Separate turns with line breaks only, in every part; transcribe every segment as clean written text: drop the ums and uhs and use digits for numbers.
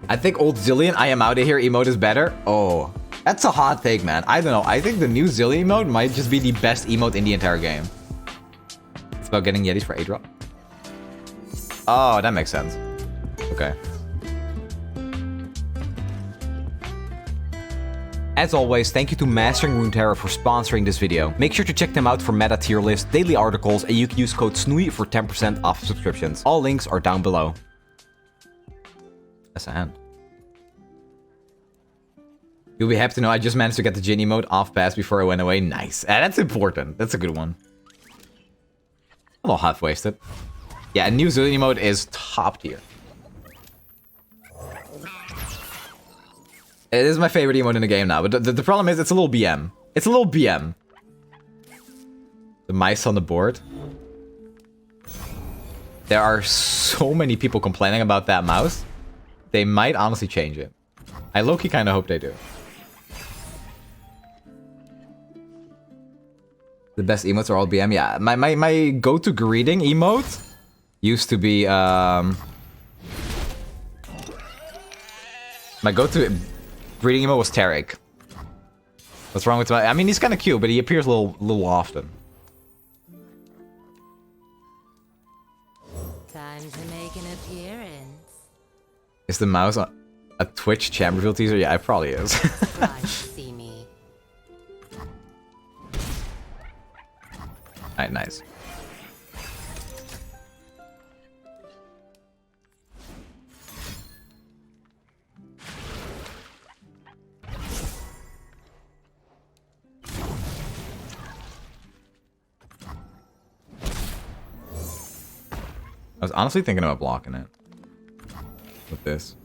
I think old Zillion, I am out of here emote is better. Oh, that's a hot take, man. I don't know. I think the new Zillion emote might just be the best emote in the entire game. It's about getting Yetis for A-drop. Oh, that makes sense. Okay. As always, thank you to Mastering Runeterra for sponsoring this video. Make sure to check them out for meta tier list, daily articles, and you can use code Snnuy for 10% off subscriptions. All links are down below. That's a hand. You'll be happy to know I just managed to get the Jin emote off pass before I went away. Nice. That's important. That's a good one. A little half-wasted. Yeah, a new Zillion emote is top tier. It is my favorite emote in the game now, but the problem is it's a little BM. It's a little BM. The mice on the board. There are so many people complaining about that mouse. They might honestly change it. I low-key kind of hope they do. The best emotes are all BM. Yeah, my go-to greeting emote used to be my go-to greeting emote was Tarek. What's wrong with my? I mean, he's kind of cute, but he appears a little often.
Time to make an appearance.
Is the mouse a Twitch champ reveal teaser? Yeah, it probably is.
Try to see me.
Alright, nice. I was honestly thinking about blocking it with this.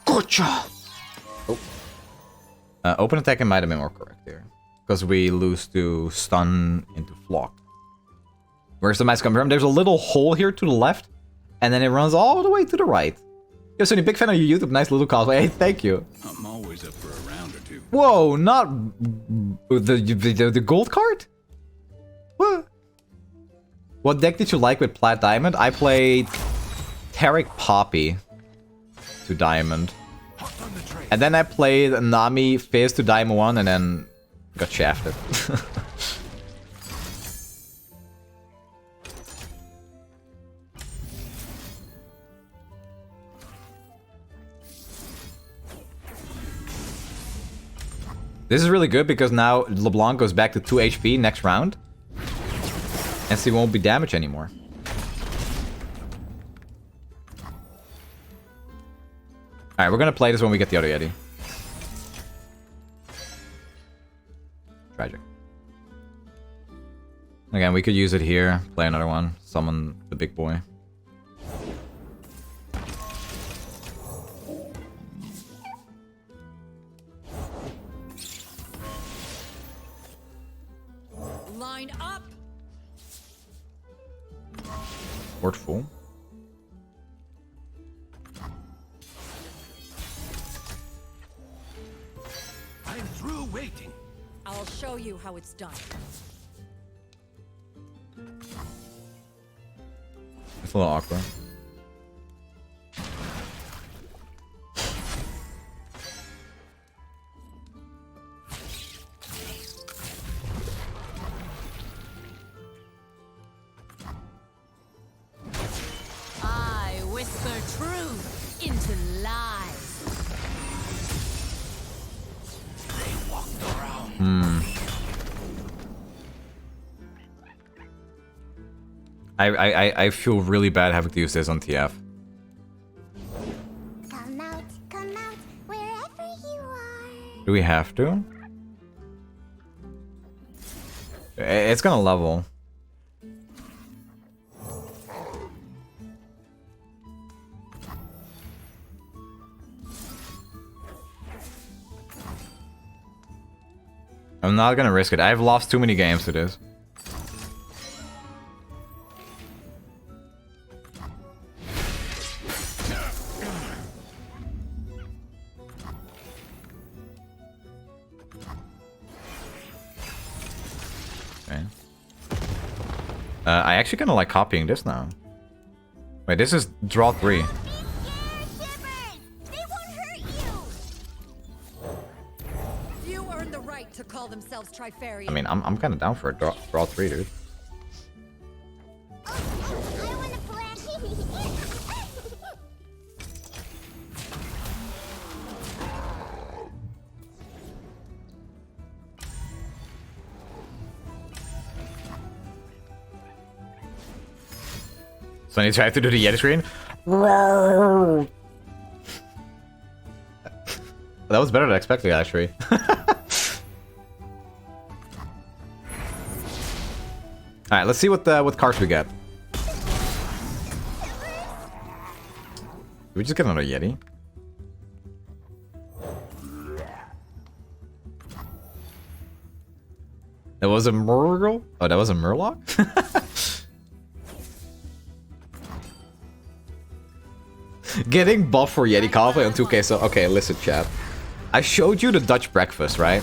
Gotcha! Oh. Open attacking might have been more correct here. Because we lose to stun into flock. Where's the mouse coming from? There's a little hole here to the left. And then it runs all the way to the right. Yo, Sonny, big fan of your YouTube. Nice little cosplay. Hey, thank you.
I'm always up for a round or two.
Whoa, not the gold card? What? What deck did you like with Plat Diamond? I played Tarek Poppy to Diamond. And then I played Nami Fizz to Diamond 1 and then got shafted. This is really good because now LeBlanc goes back to 2 HP next round. And so he won't be damaged anymore. Alright, we're gonna play this when we get the other Yeti. Tragic. Again, we could use it here. Play another one. Summon the big boy.
Line up.
Board full.
I'm through waiting.
I'll show you how it's done.
It's a little awkward.
I whisper truth into lies.
They walked around.
I feel really bad having to use this on TF.
Come out, wherever you are.
Do we have to? It's gonna level. I'm not gonna risk it. I've lost too many games to this. Okay. I actually kind of like copying this now. Wait, this is draw 3.
Be scared, Shivers! They won't hurt you!
Few earn the right to call themselves Trifarian.
I mean, I'm kind of down for a draw 3, dude.
I wanna play.
So I need to try to do the Yeti screen. That was better than expected, actually. Alright, let's see what cards we get. Did we just get another Yeti? That was a Murgle? Oh, that was a Murloc? Getting buff for Yeti cosplay on 2K, so okay, listen, chat. I showed you the Dutch breakfast, right?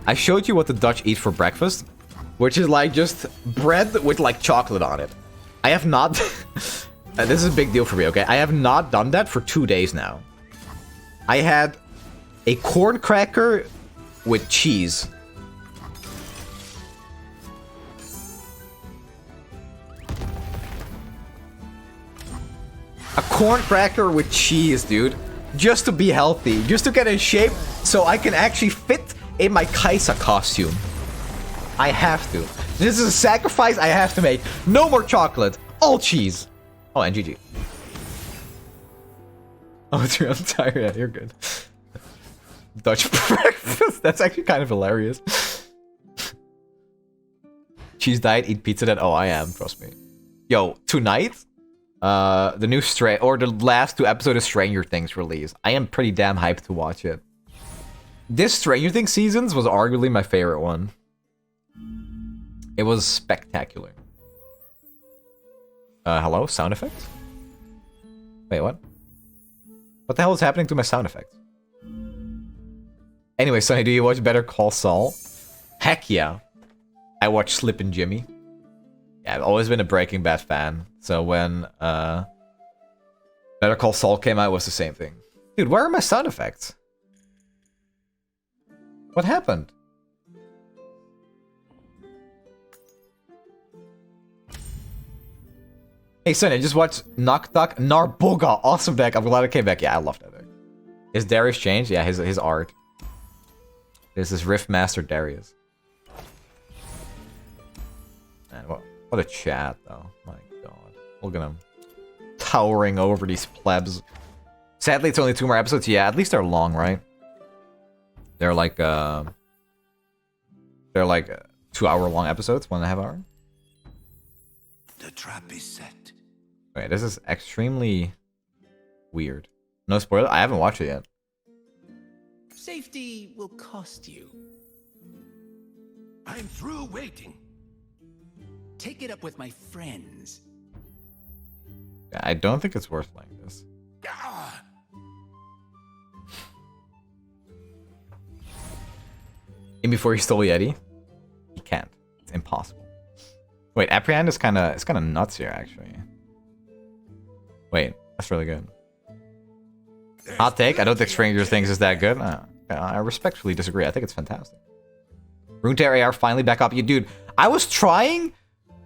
I showed you what the Dutch eat for breakfast, which is like just bread with like chocolate on it. I have not... this is a big deal for me, okay? I have not done that for 2 days now. I had a corn cracker with cheese. A corn cracker with cheese, dude. Just to be healthy. Just to get in shape so I can actually fit in my Kaisa costume. I have to. This is a sacrifice I have to make. No more chocolate. All cheese. Oh, and GG. Oh, dude, I'm tired. Yeah, you're good. Dutch breakfast. That's actually kind of hilarious. Cheese diet, eat pizza then. Oh, I am. Trust me. Yo, tonight... the new the last 2 episodes of Stranger Things release. I am pretty damn hyped to watch it. This Stranger Things seasons was arguably my favorite one. It was spectacular. Hello? Sound effects? Wait, what? What the hell is happening to my sound effects? Anyway, Sonny, do you watch Better Call Saul? Heck yeah. I watch Slip and Jimmy. Yeah, I've always been a Breaking Bad fan. So when Better Call Saul came out, it was the same thing. Dude, where are my sound effects? What happened? Hey, Sonny, I just watched Noctuk Narboga. Awesome deck. I'm glad it came back. Yeah, I love that deck. Is Darius changed? Yeah, his art. This is Riftmaster Darius. Man, what a chat, though. My god. Look at him. Towering over these plebs. Sadly, it's only 2 more episodes. Yeah, at least they're long, right? They're like 2-hour-long episodes, 1.5 hour.
The trap is set.
Wait, this is extremely weird. No spoiler? I haven't watched it yet.
Safety will cost you. I'm through waiting. Take it up with my friends.
I don't think it's worth playing this.
Ah!
Even before he stole Yeti? He can't. It's impossible. Wait, Apprehend is kind of nuts here, actually. Wait, that's really good. Hot take, I don't think Stranger Things is that good. I respectfully disagree. I think it's fantastic. Runeterra AR finally back up. You dude, I was trying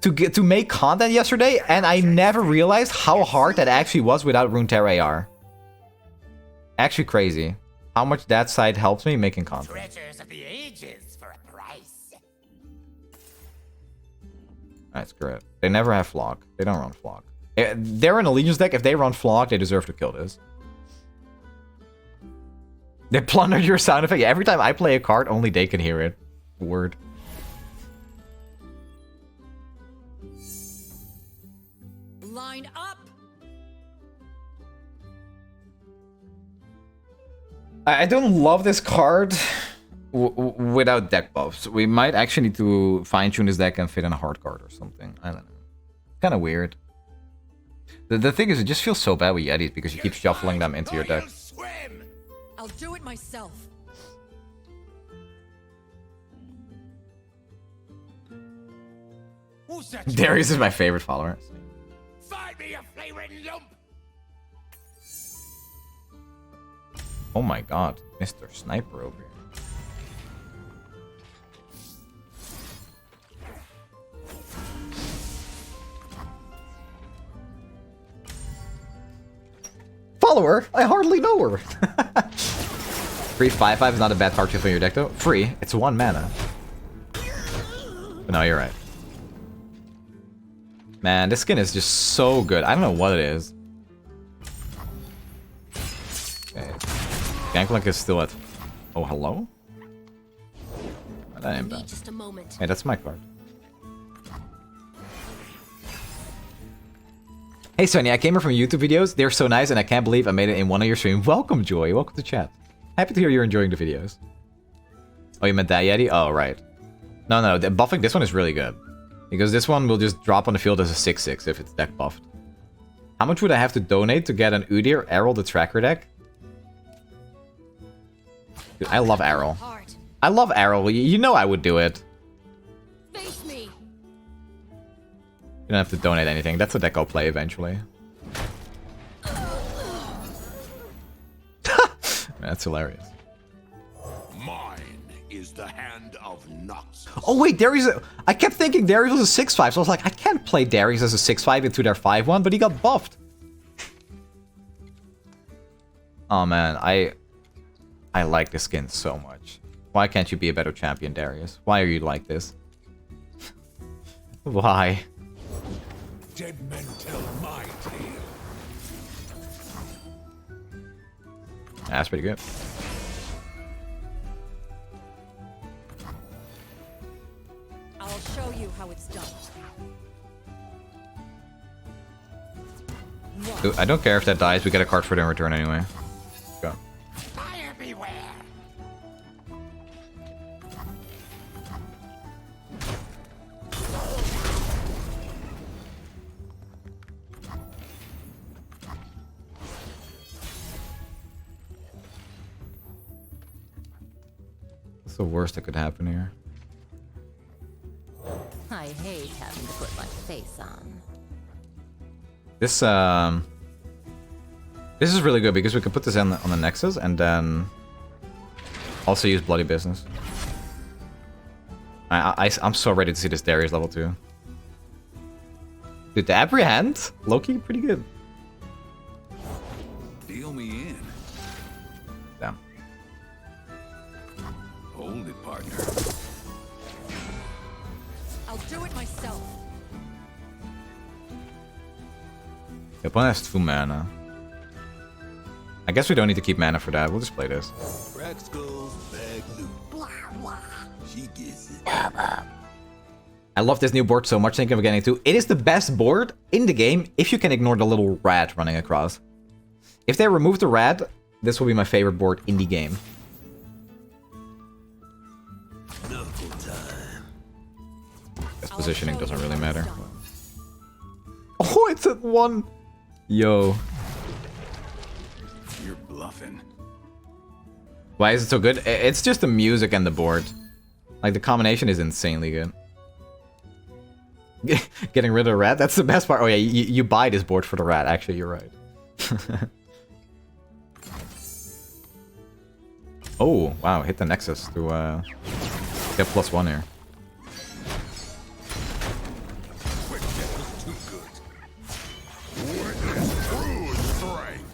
to make content yesterday, and I never realized how hard that actually was without Runeterra AR. Actually crazy. How much that side helps me making content.
Treasures of the ages for a price.
That's great. They never have Flock. They don't run Flock. They're an Allegiance deck. If they run Flock, they deserve to kill this. They plundered your sound effect. Yeah, every time I play a card, only they can hear it. Word.
Line up.
I don't love this card without deck buffs. We might actually need to fine-tune this deck and fit in a hard card or something. I don't know. Kind of weird. The thing is, it just feels so bad with Yetis because you keep shuffling them into your deck.
I'll do it myself.
Who's that?
Darius is my favorite follower.
Find me a flavoring lump.
Oh my god, Mr. Sniper over here. Follower? I hardly know her. Free 5/5 is not a bad card to fill your deck though. Free, it's 1 mana. But no, you're right. Man, this skin is just so good. I don't know what it is. Okay. VanQProductions is still at... Oh, hello? Oh, that ain't bad.
Just a moment.
Hey, that's my card. Hey, Snnuy, I came here from YouTube videos. They're so nice, and I can't believe I made it in one of your streams. Welcome, Joy. Welcome to chat. Happy to hear you're enjoying the videos. Oh, you meant that Yeti? Oh, right. No, the buffing this one is really good. Because this one will just drop on the field as a 6/6 if it's deck buffed. How much would I have to donate to get an Udyr Errol the Tracker deck? Dude, I love Errol. I love Errol. You know I would do it.
Face me.
You don't have to donate anything. That's a deck I'll play eventually. That's hilarious.
Mine is the hand of Nox.
Oh wait, Darius... I kept thinking Darius was a 6/5, so I was like, I can't play Darius as a 6/5 into their 5/1, but he got buffed. Oh man, I like this skin so much. Why can't you be a better champion, Darius? Why are you like this? Why?
Dead men tell my tale.
That's pretty good.
I'll show you how it's done.
Dude, I don't care if that dies, we get a card for it in return anyway. Go.
Fire beware.
What's the worst that could happen here?
I hate having to put my face on.
This is really good because we can put this on the Nexus and then also use Bloody Business. I'm so ready to see this Darius level 2. Dude, the Apprehend? Loki, pretty good.
Deal me in.
Damn.
Hold it, partner.
I'll do it myself.
The opponent has 2 mana. I guess we don't need to keep mana for that. We'll just play this.
Crack skulls, bag loot. Blah, blah. She gets it.
I love this new board so much, thinking of getting it too. It is the best board in the game if you can ignore the little rat running across. If they remove the rat, this will be my favorite board in the game.
Knuckle time.
This positioning doesn't really matter. Oh, it's at 1! Yo.
You're bluffing.
Why is it so good? It's just the music and the board. Like, the combination is insanely good. Getting rid of the rat? That's the best part. Oh yeah, you buy this board for the rat. Actually, you're right. Oh, wow. Hit the Nexus to get +1 here.
Too good. Witness true strength.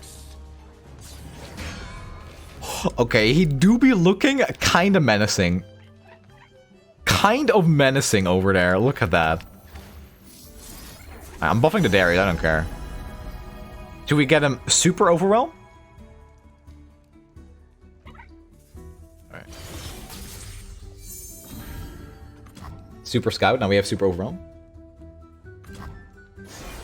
Okay, he do be looking kind of menacing. Kind of menacing over there. Look at that. I'm buffing the Darius, I don't care. Should we get him super overwhelm? Alright. Super Scout, now we have super overwhelm.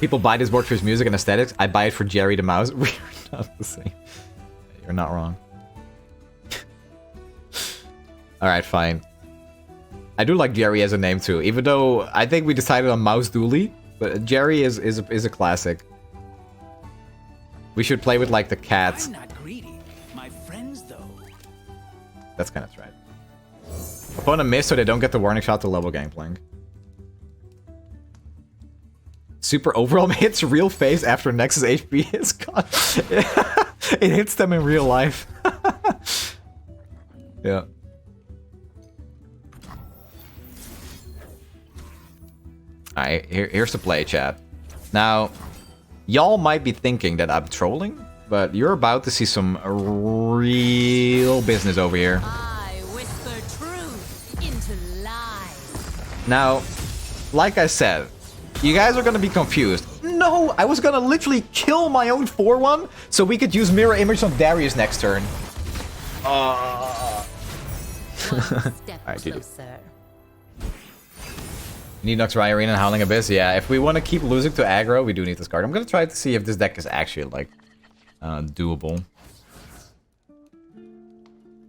People buy this board for his music and aesthetics. I buy it for Jerry the Mouse. We're not the same. You're not wrong. Alright, fine. I do like Jerry as a name too, even though I think we decided on Mouse Dooley. But Jerry is a classic. We should play with like the cats.
I'm not greedy. My friends, though.
That's kind of right. Opponent miss so they don't get the warning shot to level Gangplank. Super overwhelm hits real face after Nexus HP is gone. It hits them in real life. Yeah. Alright, here's the play, chat. Now, y'all might be thinking that I'm trolling, but you're about to see some real business over here.
I whisper truth into lies.
Now, like I said, you guys are gonna be confused. No, I was gonna literally kill my own 4-1 so we could use mirror image on Darius next turn.
One step
Alright, GG.
closer.
Need Nux Arena and Howling Abyss. Yeah, if we want to keep losing to aggro, we do need this card. I'm gonna try to see if this deck is actually like doable.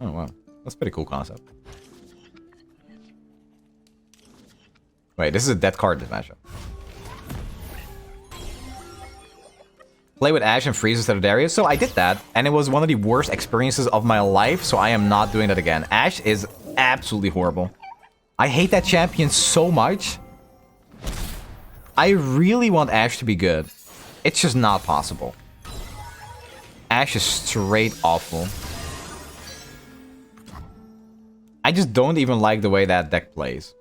Oh wow, that's a pretty cool concept. Wait, this is a dead card this matchup. Play with Ashe and Freeze instead of Darius. So I did that, and it was one of the worst experiences of my life, so I am not doing that again. Ashe is absolutely horrible. I hate that champion so much. I really want Ashe to be good. It's just not possible. Ashe is straight awful. I just don't even like the way that deck plays.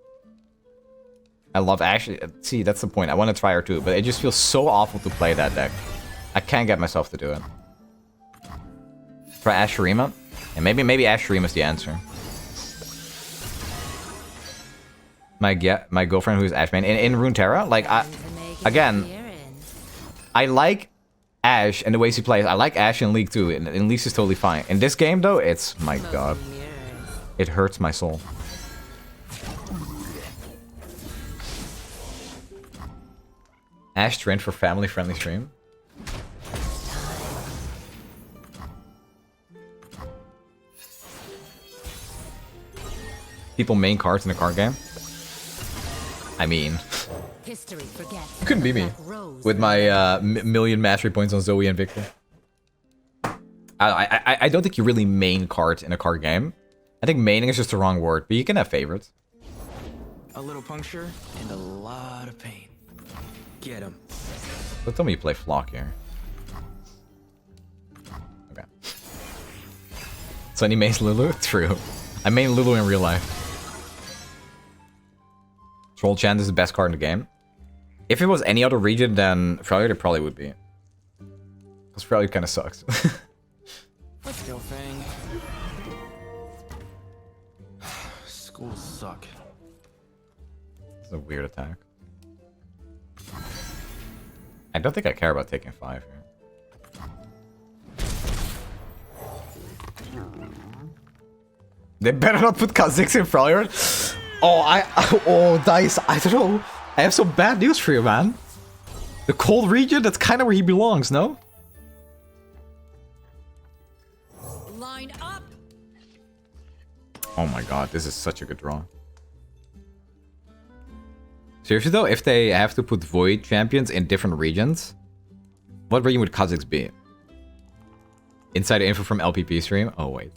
I love Ashe. See, that's the point. I want to try her too, but it just feels so awful to play that deck. I can't get myself to do it. Try Ashe Shurima? And maybe Ashe Shurima is the answer. My girlfriend who's Ashe main in Runeterra, like I like Ashe and the way she plays. I like Ashe in League too, and in League is totally fine. In this game though, it's my god, it hurts my soul. Ashe trend for family-friendly stream. People main cards in a card game. I mean,
History forgets.
it couldn't be me with my million mastery points on Zoe and Victor. I don't think you really main cards in a card game. I think maining is just the wrong word, but you can have favorites.
A little puncture and a lot of pain. Get him.
Don't tell me you play Flock here. Okay. Sunny mains Lulu? True. I main Lulu in real life. Troll Chant is the best card in the game. If it was any other region, then Freljord it probably would be. Because Freljord kind of sucks.
Let's go, Fang. Schools suck.
It's a weird attack. I don't think I care about taking 5 here. They better not put Kha'Zix in Freljord. Oh, Dice, I don't know. I have some bad news for you, man. The cold region, that's kind of where he belongs, no?
Line up.
Oh my god, this is such a good draw. Seriously though, if they have to put Void champions in different regions, what region would Kha'Zix be? Inside info from LPP stream? Oh wait.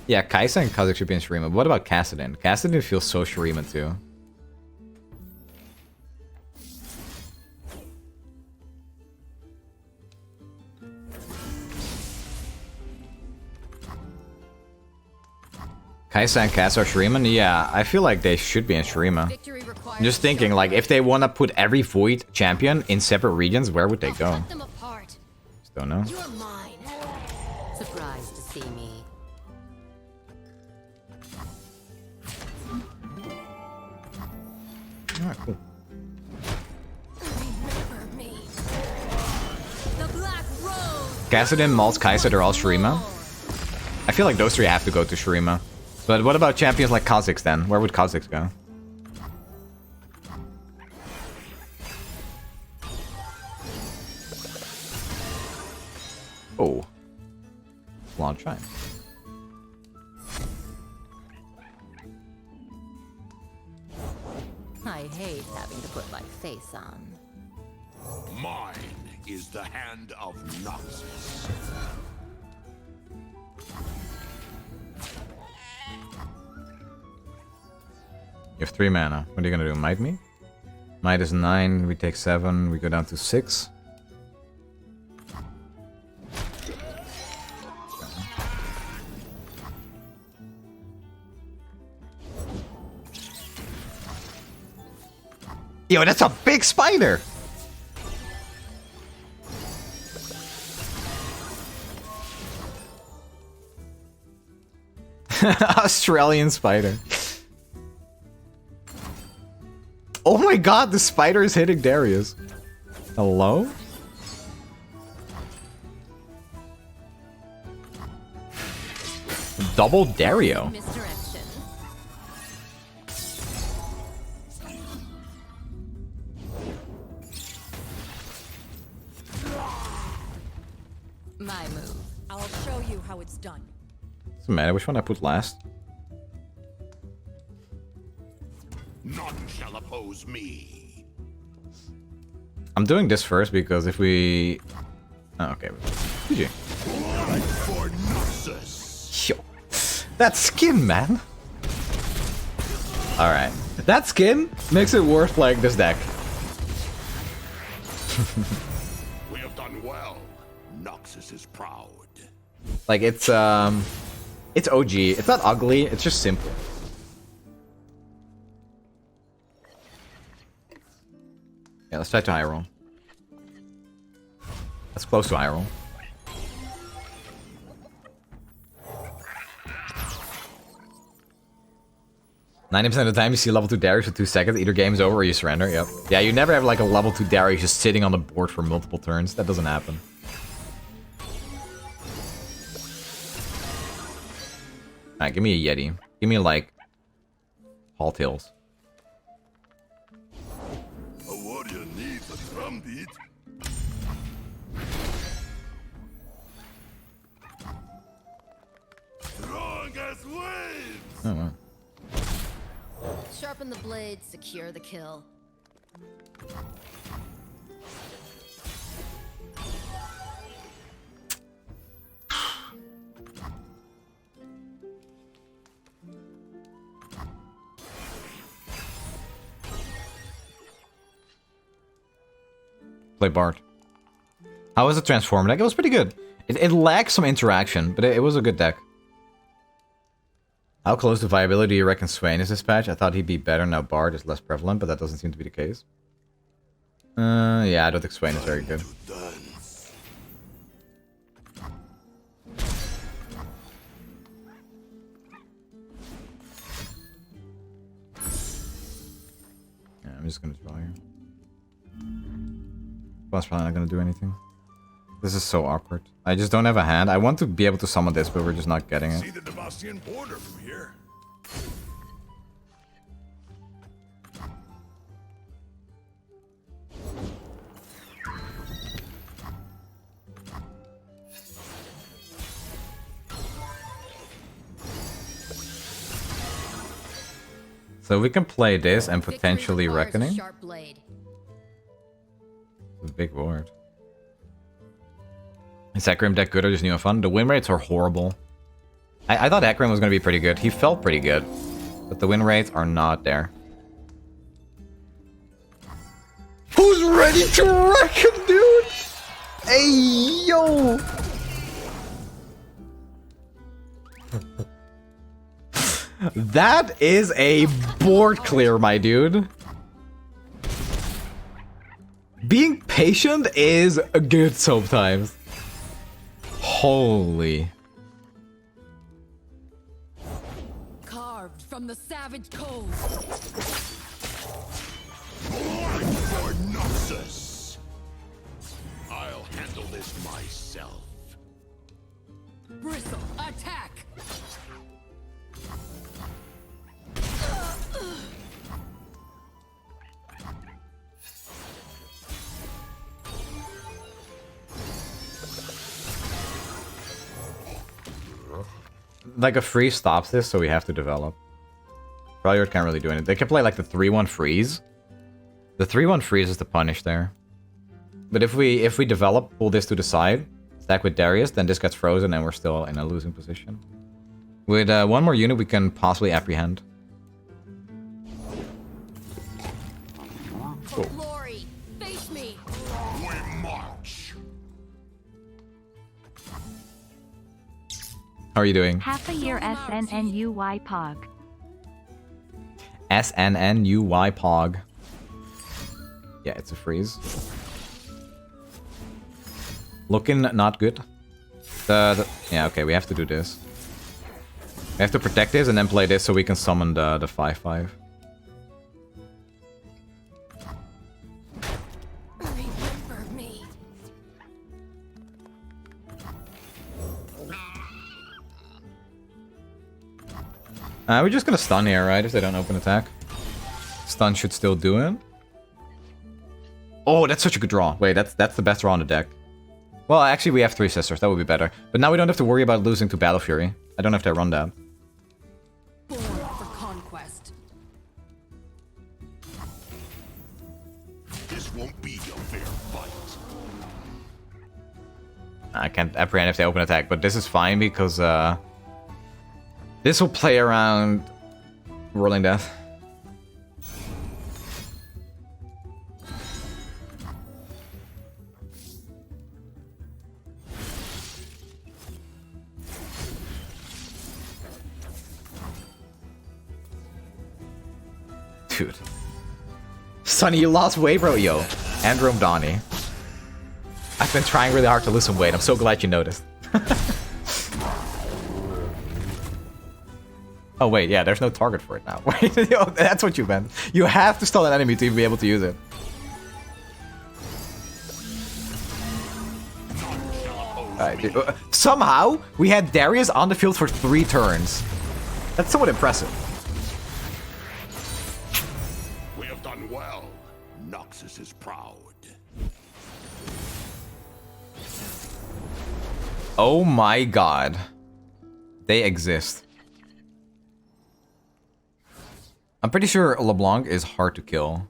Yeah, Kaisa and Kha'Zix should be in Shurima. But what about Kassadin? Kassadin feels so Shurima too. Kaisa and Kassa are Shurima? Yeah, I feel like they should be in Shurima.
Victory requires
I'm just thinking, like, if they want to put every Void champion in separate regions, where would they go?
Cut them apart.
Just don't know.
You're mine.
Surprised to see me.
Alright, cool.
Remember me. The Black Rose.
Kassadin, Maltz, Kaisa, they're all Shurima. I feel like those three have to go to Shurima. But what about champions like Kha'Zix then? Where would Kha'Zix go? Oh. Launch Shine.
I hate having to put my face on.
Mine is the hand of Noxus.
You have 3 mana. What are you gonna do? Might me? Might is 9, we take 7, we go down to 6. Yo, that's a big spider! Australian spider. Oh my god, the spider is hitting Darius. Hello? Double Dario.
Misdirection. My move.
I'll show you how it's done.
Doesn't matter which one I put last.
None shall oppose me.
I'm doing this first because if we... Oh, okay. GG.
Like for Noxus.
Yo. That skin, man. Alright. That skin makes it worth, like, this deck.
We have done well. Noxus is proud.
Like, it's OG. It's not ugly, it's just simple. Yeah, let's try to high roll. That's close to high roll. %90 of the time you see level 2 Darius for 2 seconds, either game's over or you surrender, yep. Yeah, you never have like a level 2 Darius just sitting on the board for multiple turns. That doesn't happen. Alright, give me a Yeti. Give me like... Hall Tails.
A warrior needs a drumbeat. Strong as waves.
Oh, wow.
Sharpen the blade, secure the kill.
Play Bart. How was the Transform deck? It was pretty good. It lacked some interaction, but it was a good deck. How close to viability do you reckon Swain is this patch? I thought he'd be better, now Bard is less prevalent, but that doesn't seem to be the case. Yeah, I don't think Swain is very good. Yeah, I'm just gonna draw here. Boss probably not gonna do anything. This is so awkward. I just don't have a hand. I want to be able to summon this, but we're just not getting it.
See the Demacian border from here.
So we can play this and
Victory
potentially
requires a
Reckoning.
Sharp blade.
It's a big board. Is Akram deck good or just new and fun? The win rates are horrible. I thought Akram was going to be pretty good. He felt pretty good. But the win rates are not there. Who's ready to reckon, dude? Hey, yo! That is a board clear, my dude. Being patient is good sometimes. Holy.
Carved from the savage cold.
For Noxus. I'll handle this myself.
Bristle, attack!
Like a freeze stops this, so we have to develop. Freljord can't really do anything. They can play like the 3-1 freeze. The 3-1 freeze is the punish there. But if we develop, pull this to the side, stack with Darius, then this gets frozen and we're still in a losing position. With one more unit, we can possibly apprehend. How are you doing?
Half a year SNNUY Pog.
SNNUY Pog. Yeah, it's a freeze. Looking not good. Yeah, okay, we have to do this. We have to protect this and then play this so we can summon the 5/5.
Remember me.
We're just gonna stun here, right? If they don't open attack. Stun should still do it. Oh, that's such a good draw. Wait, that's the best draw on the deck. Well, actually, we have 3 sisters. That would be better. But now we don't have to worry about losing to Battle Fury. I don't have to run that.
Born for conquest.
This won't be a fair fight.
I can't apprehend if they open attack, but this is fine because this will play around Rolling Death. Dude. Sonny, you lost weight, bro. Yo. Androm Donnie. I've been trying really hard to lose some weight. I'm so glad you noticed. Oh, wait. Yeah, there's no target for it now. Wait, yo, that's what you meant. You have to stun an enemy to even be able to use it. Alright, somehow, we had Darius on the field for 3 turns. That's somewhat impressive.
We have done well. Noxus is proud.
Oh my god. They exist. I'm pretty sure LeBlanc is hard to kill.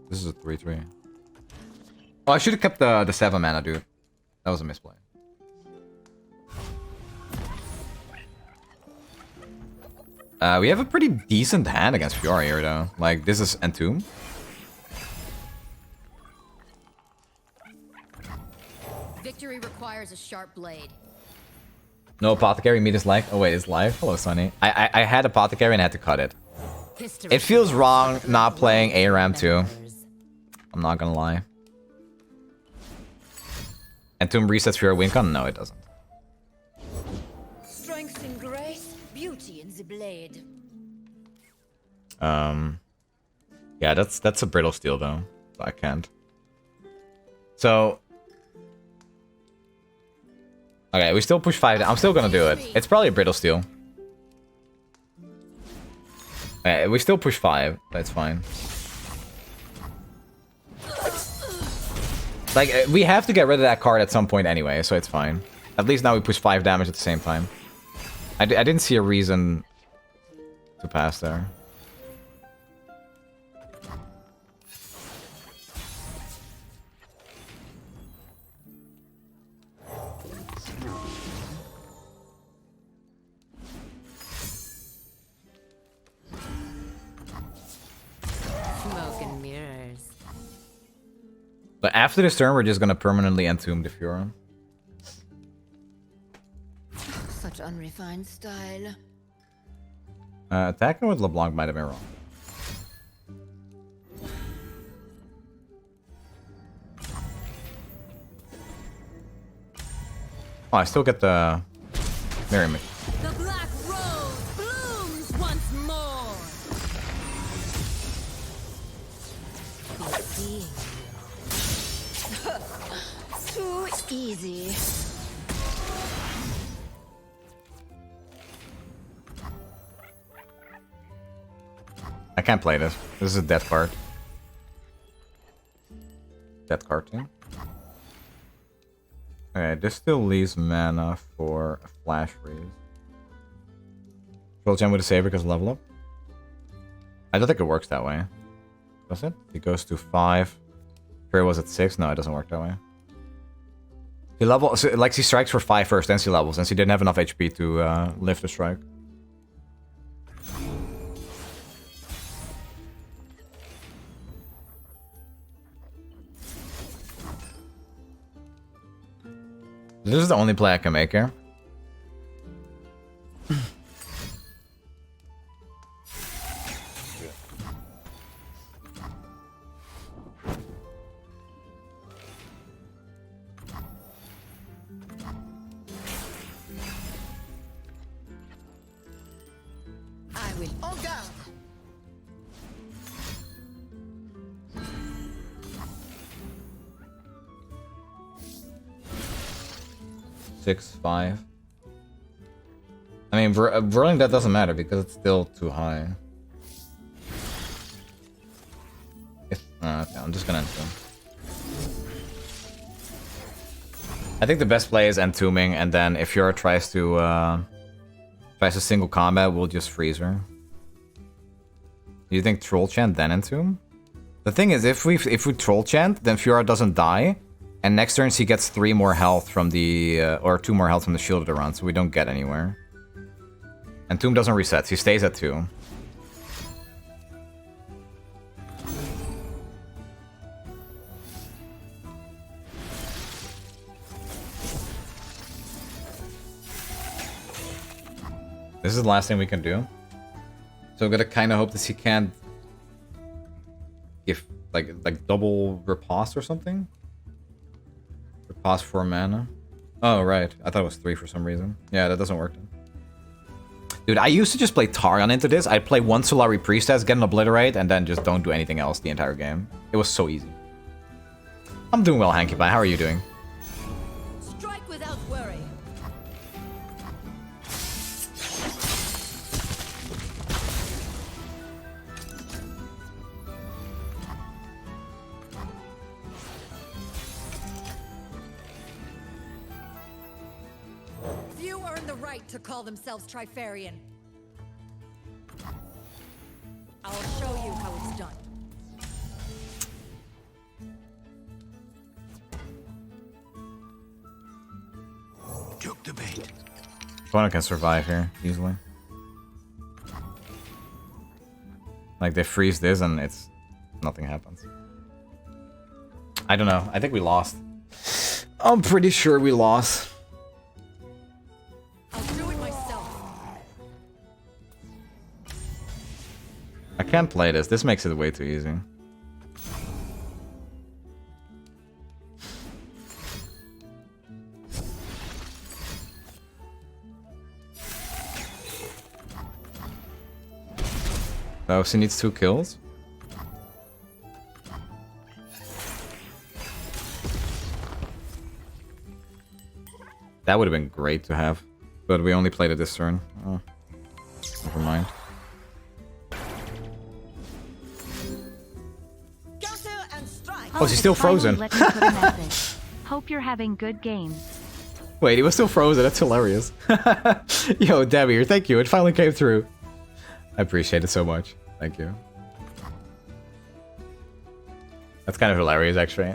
This is a 3/3. Oh, I should have kept the 7 mana, dude. That was a misplay. We have a pretty decent hand against Fiora here, though. Like, this is Entomb.
Victory requires a sharp blade.
No Apothecary, meet his life. Oh, wait, it's live? Hello, Sonny. I had Apothecary and I had to cut it.
History
It feels wrong not playing ARAM too. I'm not gonna lie. Entomb resets Fiora Wincon? No, it doesn't.
Strength in grace, beauty in the blade.
Yeah, that's a brittle steel though. So I can't. So okay, we still push 5 down. I'm still gonna do it. It's probably a brittle steel. Okay, we still push 5. That's fine. Like, we have to get rid of that card at some point anyway, so it's fine. At least now we push 5 damage at the same time. I didn't see a reason to pass there.
Smoke and mirrors.
But after this turn, we're just gonna permanently entomb the Fiora.
Such unrefined style.
Attacking with LeBlanc might have been wrong. Oh, I still get the Marry Me.
The black rose blooms once more.
Be seeing you. Too easy.
I can't play this. This is a death card. Death card too. Okay, this still leaves mana for a flash freeze. Troll gem with a saver because of level up. I don't think it works that way. Does it? It goes to 5. Sure, was at 6? No, it doesn't work that way. He level, so, like, he strikes for 5 first, then he levels, and he didn't have enough HP to lift the strike. This is the only play I can make here.
will. En garde.
6-5. I mean, Whirling that doesn't matter because it's still too high. Okay, I'm just gonna entomb. I think the best play is entombing, and then if Fiora tries to single combat, we'll just freeze her. Do you think Troll Chant then entomb? The thing is, if we Troll Chant, then Fiora doesn't die, and next turn she gets 3 more health from the or 2 more health from the shielded around, so we don't get anywhere. And Tomb doesn't reset, she stays at 2. This is the last thing we can do. So I'm gonna kind of hope that she can't give like double riposte or something. Riposte 4 mana. Oh right, I thought it was 3 for some reason. Yeah, that doesn't work then. Dude, I used to just play Tarion into this. I'd play 1 Solari Priestess, get an Obliterate, and then just don't do anything else the entire game. It was so easy. I'm doing well, VanQProductions. How are you doing?
Strike without worry.
Few earn the right to call themselves Trifarian. I'll show you how it's done.
Took the bait.
Opponent can survive here easily. Like they freeze this and it's nothing happens. I don't know. I think we lost. I'm pretty sure we lost.
I'll do it myself.
I can't play this. This makes it way too easy. Oh, she needs 2 kills? That would have been great to have. But we only played it this turn. Oh. Never mind. Oh, she's still frozen.
Let me put a message. Hope you're having good games.
Wait, he was still frozen. That's hilarious. Yo, Debbie, thank you. It finally came through. I appreciate it so much. Thank you. That's kind of hilarious, actually.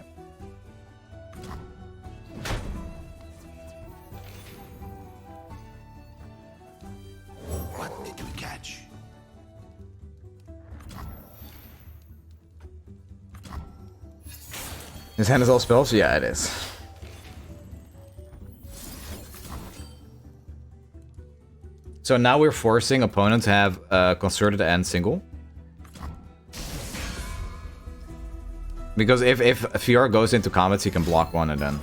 What did we catch?
His hand is all spells? Yeah, it is. So now we're forcing opponents to have concerted and single. Because if Fiora goes into combat, he can block 1 and then...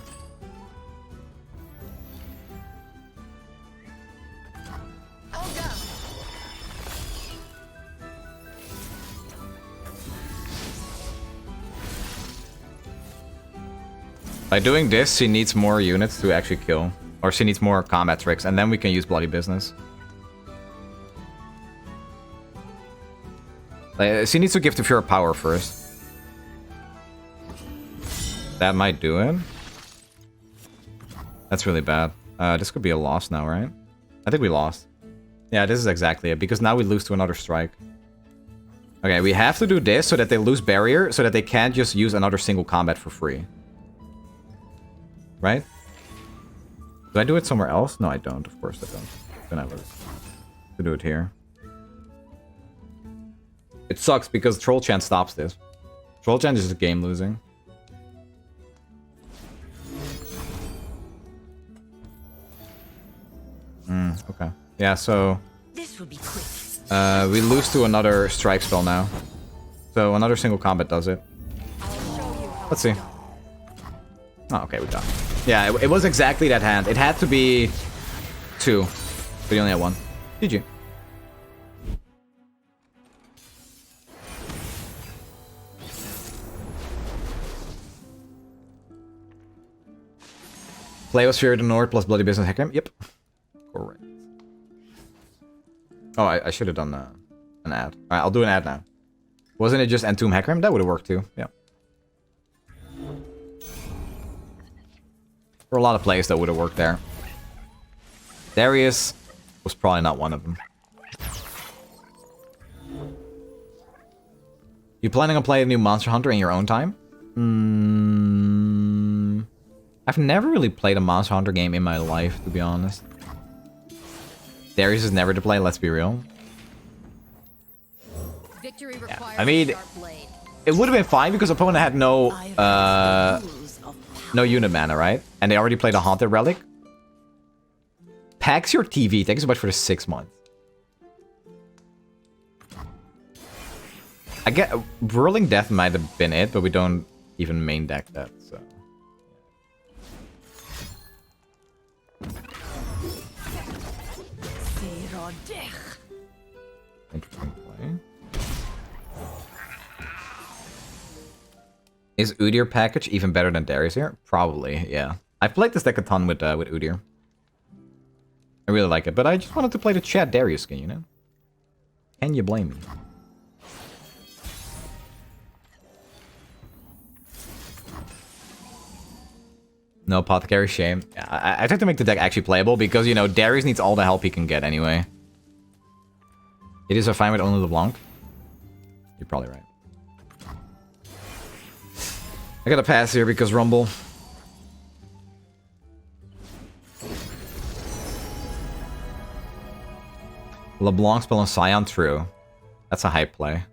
By doing this, she needs more units to actually kill. Or she needs more combat tricks, and then we can use Bloody Business. She needs to give the Fiora power first. That might do it. That's really bad. This could be a loss now, right? I think we lost. Yeah, this is exactly it, because now we lose to another strike. Okay, we have to do this so that they lose barrier, so that they can't just use another single combat for free. Right? Do I do it somewhere else? No, I don't. Of course I don't. Then I lose. To do it here. It sucks because Troll Chant stops this. Troll Chant is just game losing. Okay. Yeah, so...
This will be quick.
we lose to another strike spell now. So another single combat does it. Let's see. Oh, okay, we got it. Yeah, it was exactly that hand. It had to be 2. But you only had 1. GG. Play with Sphere of the North plus Bloody Business Hecarim? Yep. Correct. Oh, I should have done an ad. Alright, I'll do an ad now. Wasn't it just Entomb Hecarim? That would have worked too. Yeah. For a lot of plays that would have worked there. Darius was probably not one of them. You planning on playing a new Monster Hunter in your own time? I've never really played a Monster Hunter game in my life, to be honest. Darius is never to play, let's be real.
Victory requires
I mean,
sharp blade.
it would have been fine because opponent had no no unit mana, right? And they already played a Haunted Relic. Packs your TV. Thank you so much for the 6 months. I get Whirling Death might have been it, but we don't even main deck that, so. Interesting play. Is Udyr package even better than Darius here? Probably, yeah. I've played this deck a ton with Udyr. I really like it, but I just wanted to play the Chad Darius skin, you know? Can you blame me? No Apothecary, shame. Yeah, I tried to make the deck actually playable because, you know, Darius needs all the help he can get anyway. It is a fine with only LeBlanc. You're probably right. I gotta pass here because Rumble. LeBlanc spell on Scion, true. That's a hype play.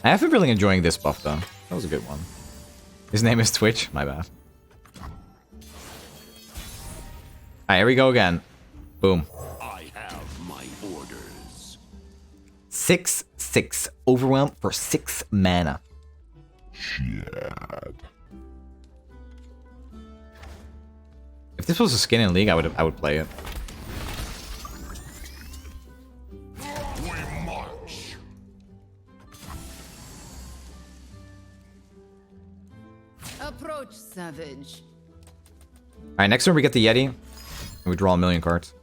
I have been really enjoying this buff though. That was a good one. His name is Twitch. My bad. Alright, here we go again. Boom.
I have my orders.
6/6 overwhelm for 6 mana.
Chad.
If this was a skin in League, I would play it.
We march.
Approach, savage.
Alright, next turn we get the Yeti. And we draw a million cards.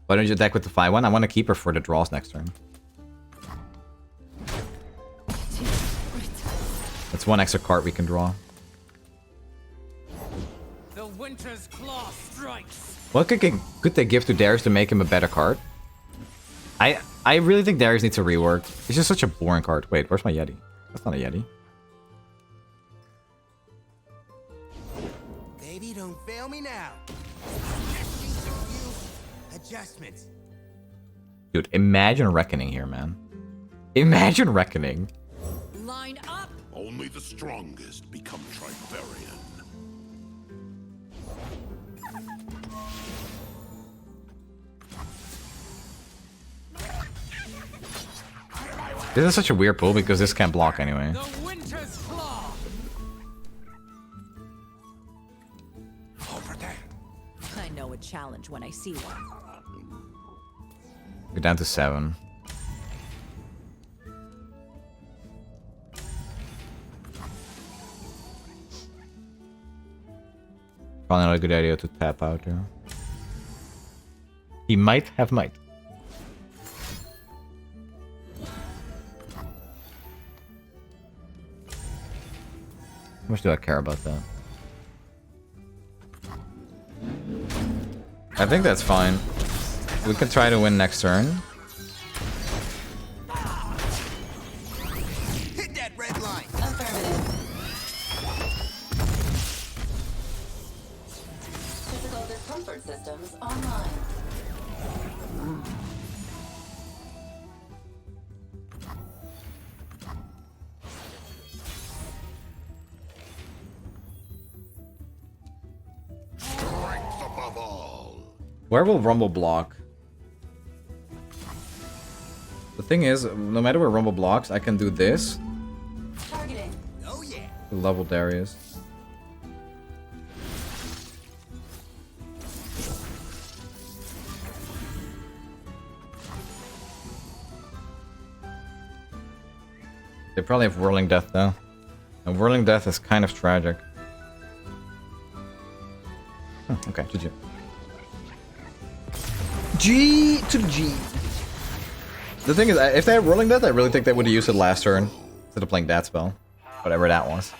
Why don't you deck with the 5/1? I want to keep her for the draws next turn. That's one extra card we can draw.
The winter's claw strikes.
What could they give to Darius to make him a better card? I really think Darius needs a rework. It's just such a boring card. Wait, where's my Yeti? That's not a Yeti.
Baby, don't fail me now. Adjustments.
Dude, imagine Reckoning here, man. Imagine Reckoning.
Line up.
Only the strongest become Trifarian.
This is such a weird pull because this can't block anyway.
The winter's claw.
Over there.
I know a challenge when I see one.
Go down to 7. Probably not a good idea to tap out here. He might have might. How much do I care about that? I think that's fine. We can try to win next turn.
Hit that red line.
Physical discomfort systems online.
Strength above all.
Where will Rumble block? The thing is, no matter where Rumble blocks, I can do this
Targeting.
Oh yeah.
to level Darius. They probably have Whirling Death though. And Whirling Death is kind of tragic. Okay, GG. G to the G. The thing is, if they had Whirling Death, I really think they would have used it last turn instead of playing that spell. Whatever that was.